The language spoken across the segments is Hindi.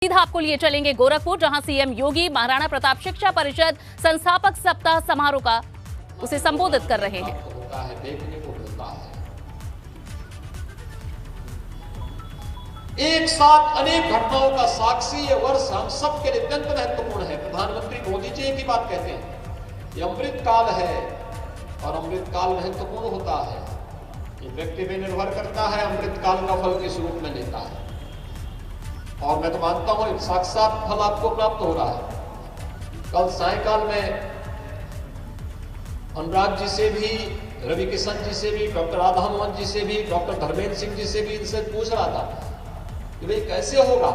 सीधा आपको लिए चलेंगे गोरखपुर, जहां सीएम योगी महाराणा प्रताप शिक्षा परिषद संस्थापक सप्ताह समारोह का उसे संबोधित कर रहे हैं। देखने को मिलता है एक साथ अनेक घटनाओं का साक्षी ये वर्ष हम सब के लिए अत्यंत महत्वपूर्ण है। प्रधानमंत्री मोदी जी की बात कहते हैं, ये अमृत काल है और अमृत काल महत्वपूर्ण होता है। ये व्यक्ति पे निर्भर करता है अमृत काल का फल किस रूप में लेता है, और मैं तो मानता हूं साक्षात फल आपको प्राप्त हो रहा है। कल सायकाल में अनुराग जी से भी, रवि किशन जी से भी, डॉक्टर राधा मोहन जी से भी, डॉक्टर धर्मेंद्र सिंह जी से भी इनसे पूछ रहा था कि भाई कैसे होगा।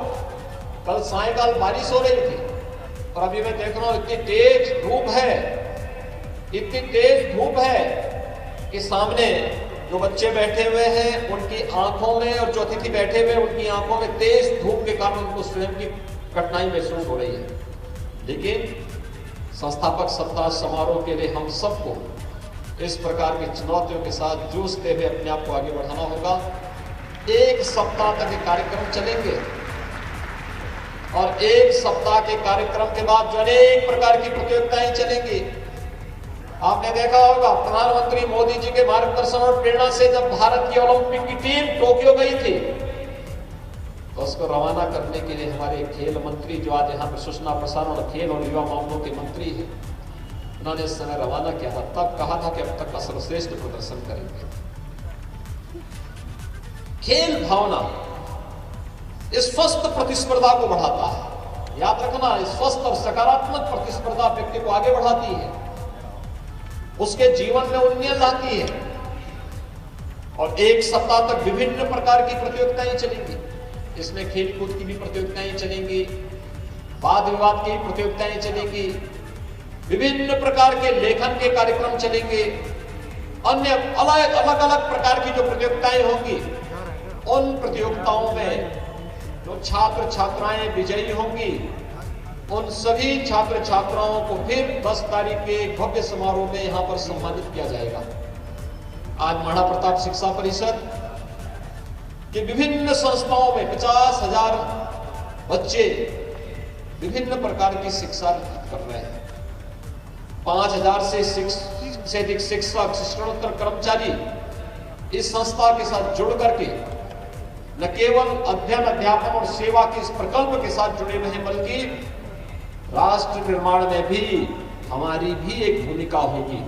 कल सायकाल बारिश हो रही थी और अभी मैं देख रहा हूं इतनी तेज धूप है, इतनी तेज धूप है कि सामने जो बच्चे बैठे हुए हैं उनकी आंखों में, और जो अतिथि बैठे हुए उनकी आंखों में तेज धूप के कारण उनको स्वयं की कठिनाई महसूस हो रही है। लेकिन संस्थापक सप्ताह समारोह के लिए हम सबको इस प्रकार की चुनौतियों के साथ जूझते हुए अपने आप को आगे बढ़ाना होगा। एक सप्ताह तक ये कार्यक्रम चलेंगे और एक सप्ताह के कार्यक्रम के बाद जो अनेक प्रकार की प्रतियोगिताएं चलेंगी। आपने देखा होगा प्रधानमंत्री मोदी जी के मार्गदर्शन और प्रेरणा से जब भारत की ओलंपिक की टीम टोक्यो गई थी तो उसको रवाना करने के लिए हमारे खेल मंत्री, जो आज यहाँ पर सूचना प्रसारण, खेल और युवा मामलों के मंत्री हैं, उन्होंने इस समय रवाना किया था। तब कहा था कि अब तक का सर्वश्रेष्ठ प्रदर्शन करेंगे। खेल भावना इस स्वस्थ प्रतिस्पर्धा को बढ़ाता है। याद रखना, इस स्वस्थ और सकारात्मक प्रतिस्पर्धा व्यक्ति को आगे बढ़ाती है, उसके जीवन में उन्नयन लाती है। और एक सप्ताह तक विभिन्न प्रकार की प्रतियोगिताएं चलेंगी। इसमें खेलकूद की भी प्रतियोगिताएं चलेंगी, वाद विवाद की प्रतियोगिताएं चलेंगी, विभिन्न प्रकार के लेखन के कार्यक्रम चलेंगे, अन्य अलग अलग प्रकार की जो प्रतियोगिताएं होंगी उन प्रतियोगिताओं में जो छात्र छात्राएं विजयी होंगी उन सभी छात्र छात्राओं को फिर 10 तारीख के भव्य समारोह में यहां पर सम्मानित किया जाएगा। आज महाराणा प्रताप शिक्षा परिषद के विभिन्न संस्थाओं में 50,000 बच्चे विभिन्न प्रकार की शिक्षा कर रहे हैं। 5,000 से अधिक शिक्षक, शिक्षणोत्तर कर्मचारी इस संस्था के साथ जुड़ करके न केवल अध्ययन, अध्यापन और सेवा के इस प्रकल्प के साथ जुड़े रहे, बल्कि राष्ट्र निर्माण में भी हमारी भी एक भूमिका होगी।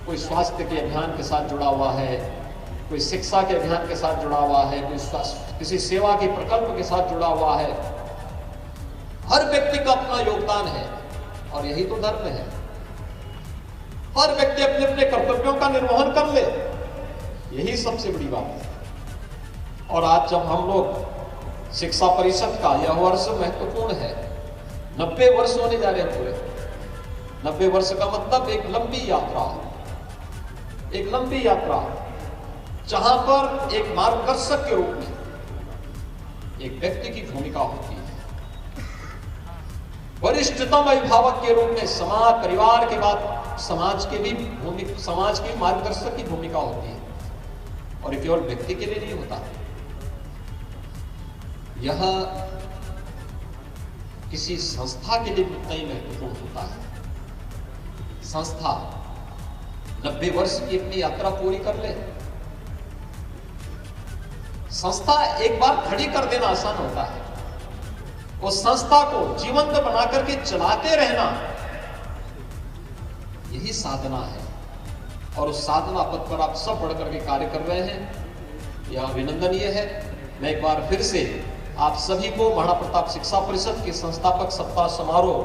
कोई स्वास्थ्य के अभियान के साथ जुड़ा हुआ है, कोई शिक्षा के अभियान के साथ जुड़ा हुआ है, कोई किसी सेवा के प्रकल्प के साथ जुड़ा हुआ है। हर व्यक्ति का अपना योगदान है और यही तो धर्म है। हर व्यक्ति अपने अपने कर्तव्यों का निर्वहन कर ले, यही सबसे बड़ी बात है। और आज जब हम लोग शिक्षा परिषद का यह वर्ष महत्वपूर्ण है, 90 वर्ष होने जा रहे हैं पूरे। 90 वर्ष का मतलब एक लंबी यात्रा, एक लंबी यात्रा जहां पर एक मार्गदर्शक के रूप में एक व्यक्ति की भूमिका होती है, वरिष्ठतम अभिभावक के रूप में समाज, परिवार के बाद समाज की मार्गदर्शक की भूमिका होती है। और केवल व्यक्ति के लिए नहीं होता, यह किसी संस्था के लिए उतना ही महत्वपूर्ण होता है। संस्था 90 वर्ष की अपनी यात्रा पूरी कर ले। संस्था एक बार खड़ी कर देना आसान होता है, उस संस्था को जीवंत बना करके चलाते रहना यही साधना है। और उस साधना पथ पर आप सब बढ़ करके कार्य कर रहे हैं, यह अभिनंदनीय है। मैं एक बार फिर से आप सभी को महाराणा प्रताप शिक्षा परिषद के संस्थापक सप्ताह समारोह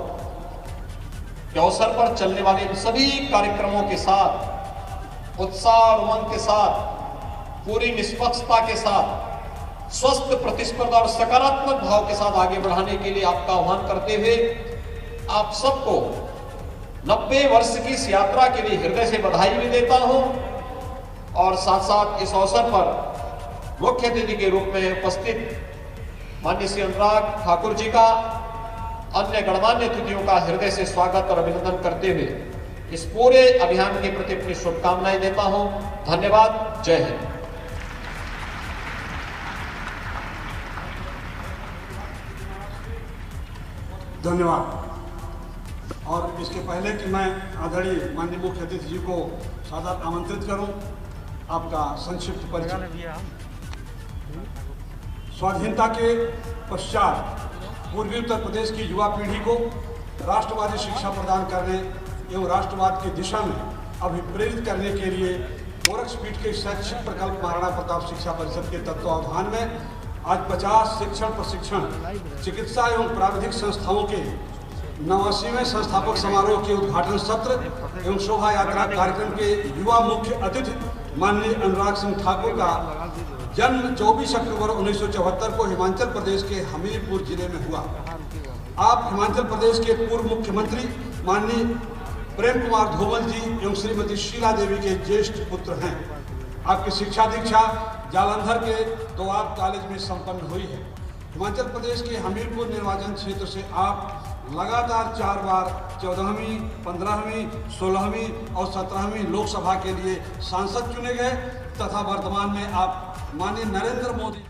के अवसर पर चलने वाले इन सभी कार्यक्रमों के साथ उत्साह और उमंग के साथ, पूरी निष्पक्षता के साथ, स्वस्थ प्रतिस्पर्धा और सकारात्मक भाव के साथ आगे बढ़ाने के लिए आपका आह्वान करते हुए आप सबको 90 वर्ष की इस यात्रा के लिए हृदय से बधाई भी देता हूं। और साथ साथ इस अवसर पर मुख्य अतिथि के रूप में उपस्थित माननीय श्री अनुराग ठाकुर जी का, अन्य गणमान्य अतिथियों का हृदय से स्वागत और अभिनंदन करते हुए इस पूरे अभियान के प्रति अपनी शुभकामनाएं देता हूं। धन्यवाद। जय हिंद। धन्यवाद। और इसके पहले कि मैं आदरणीय माननीय मुख्य अतिथि जी को सादर आमंत्रित करूं, आपका संक्षिप्त परिचय। स्वाधीनता के पश्चात पूर्वी उत्तर प्रदेश की युवा पीढ़ी को राष्ट्रवादी शिक्षा प्रदान करने एवं राष्ट्रवाद की दिशा में अभिप्रेरित करने के लिए गोरक्षपीठ के शैक्षिक प्रकल्प महाराणा प्रताप शिक्षा परिषद के तत्वावधान में आज 50 शिक्षण प्रशिक्षण चिकित्सा एवं प्राविधिक संस्थाओं के 89वें संस्थापक समारोह के उद्घाटन सत्र एवं शोभा यात्रा कार्यक्रम के युवा मुख्य अतिथि माननीय अनुराग सिंह ठाकुर का जन्म 24 अक्टूबर 1974 को हिमाचल प्रदेश के हमीरपुर जिले में हुआ। आप हिमाचल प्रदेश के पूर्व मुख्यमंत्री माननीय प्रेम कुमार धूमल जी एवं श्रीमती शीला देवी के ज्येष्ठ पुत्र हैं। आपकी शिक्षा दीक्षा जालंधर के दोआब कॉलेज में संपन्न हुई है। हिमाचल प्रदेश के हमीरपुर निर्वाचन क्षेत्र से आप लगातार 4 बार 14वीं, 15वीं, 16वीं और 17वीं लोकसभा के लिए सांसद चुने गए तथा वर्तमान में आप माननीय नरेंद्र मोदी